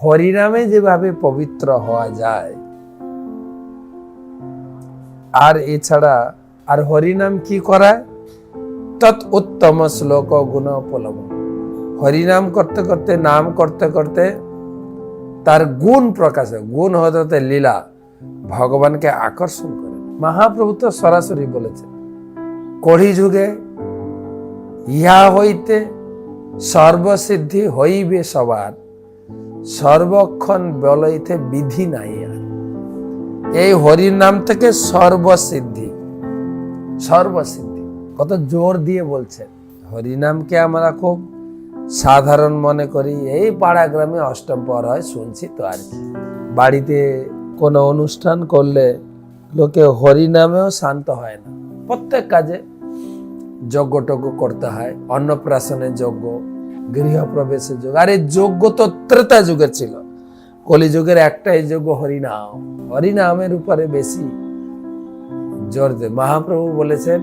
হরিনামে যেভাবে পবিত্র হওয়া যায়, আর এছাড়া আর হরিনাম কি করায়? তৎ উত্তম শ্লোক গুণ উপলব। হরিনাম করতে করতে, নাম করতে করতে তার গুণ প্রকাশ হয়। গুণ হতে লীলা, ভগবানকে আকর্ষণ করে। মহাপ্রভু তো সরাসরি বলেছে, কলি যুগে ইহা হইতে সর্বসিদ্ধি হইবে সবার, সর্বক্ষণ বলইতে বিধি নাই আর। এই হরির নাম থেকে সর্বসিদ্ধি, সর্বসিদ্ধি কত জোর দিয়ে বলছে। হরিনামকে আমরা খুব সাধারণ মনে করি, এই পাড়া গ্রামে অষ্টম পর হয় শুনছি তো আর কি। বাড়িতে কোনো অনুষ্ঠান করলে লোকে হরিনামেও শান্ত হয় না। প্রত্যেক কাজে যজ্ঞ টজ্ঞ করতে হয়, অন্নপ্রাশনের যজ্ঞ, গৃহপ্রবেশের যজ্ঞ। আর এই যজ্ঞ তো ত্রেতা যুগের ছিল, কলিযুগের একটাই যজ্ঞ হরিনাম। হরিনামের উপরে বেশি জোর দেয়। মহাপ্রভু বলেছেন,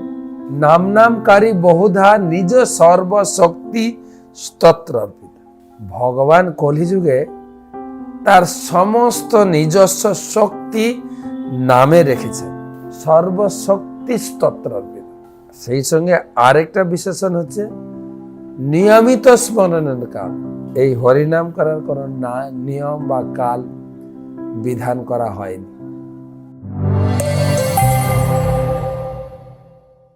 নাম নামকারী বহুধা নিজ সর্বশক্তি স্তোত্র অর্পিত। ভগবান কলিযুগে তার সমস্ত নিজস্ব শক্তি নামে রেখেছেন, সর্বশক্তি স্তোত্র অর্পিত। সেই সঙ্গে আরেকটা বিশেষণ হচ্ছে নিয়মিত স্মরণের কাল। এই হরিনাম করার কোন নিয়ম বা কাল বিধান করা হয়নি।